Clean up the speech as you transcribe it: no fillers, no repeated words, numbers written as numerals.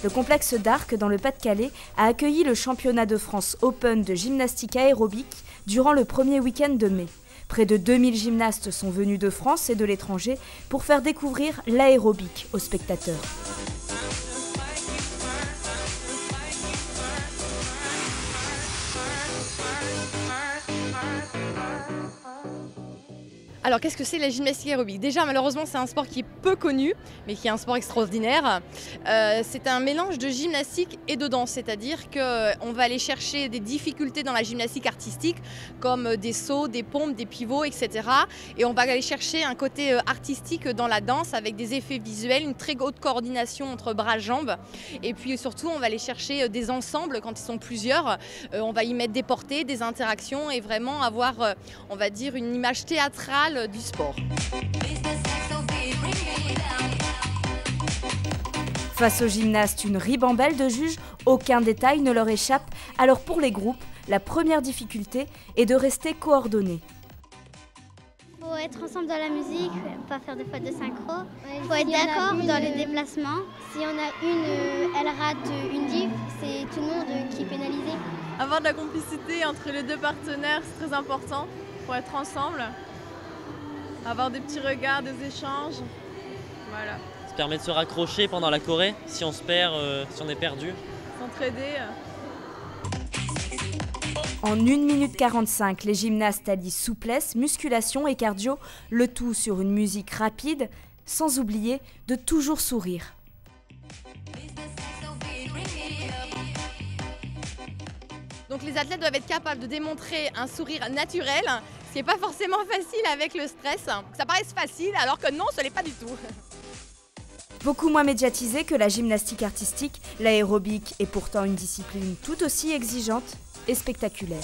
Le complexe d'Arques, dans le Pas-de-Calais, a accueilli le championnat de France Open de gymnastique aérobique durant le premier week-end de mai. Près de 2000 gymnastes sont venus de France et de l'étranger pour faire découvrir l'aérobic aux spectateurs. Alors qu'est-ce que c'est la gymnastique aérobique? Déjà malheureusement c'est un sport qui est peu connu mais qui est un sport extraordinaire. C'est un mélange de gymnastique et de danse, c'est-à-dire qu'on va aller chercher des difficultés dans la gymnastique artistique comme des sauts, des pompes, des pivots, etc. Et on va aller chercher un côté artistique dans la danse avec des effets visuels, une très haute coordination entre bras et jambes. Et puis surtout on va aller chercher des ensembles quand ils sont plusieurs. On va y mettre des portées, des interactions et vraiment avoir on va dire une image théâtrale du sport. Face aux gymnastes, une ribambelle de juges, aucun détail ne leur échappe. Alors pour les groupes, la première difficulté est de rester coordonnés. Il faut être ensemble dans la musique, pas faire de fautes de synchro. Il faut être d'accord dans les déplacements. Si on a une, elle rate une diff, c'est tout le monde qui est pénalisé. Avoir de la complicité entre les deux partenaires, c'est très important pour être ensemble. Avoir des petits regards, des échanges, voilà. Ça permet de se raccrocher pendant la choré, si on se perd, si on est perdu. S'entraider. En 1 minute 45, les gymnastes allient souplesse, musculation et cardio, le tout sur une musique rapide, sans oublier de toujours sourire. Donc les athlètes doivent être capables de démontrer un sourire naturel, ce qui n'est pas forcément facile avec le stress. Ça paraît facile alors que non, ce n'est pas du tout. Beaucoup moins médiatisée que la gymnastique artistique, l'aérobic est pourtant une discipline tout aussi exigeante et spectaculaire.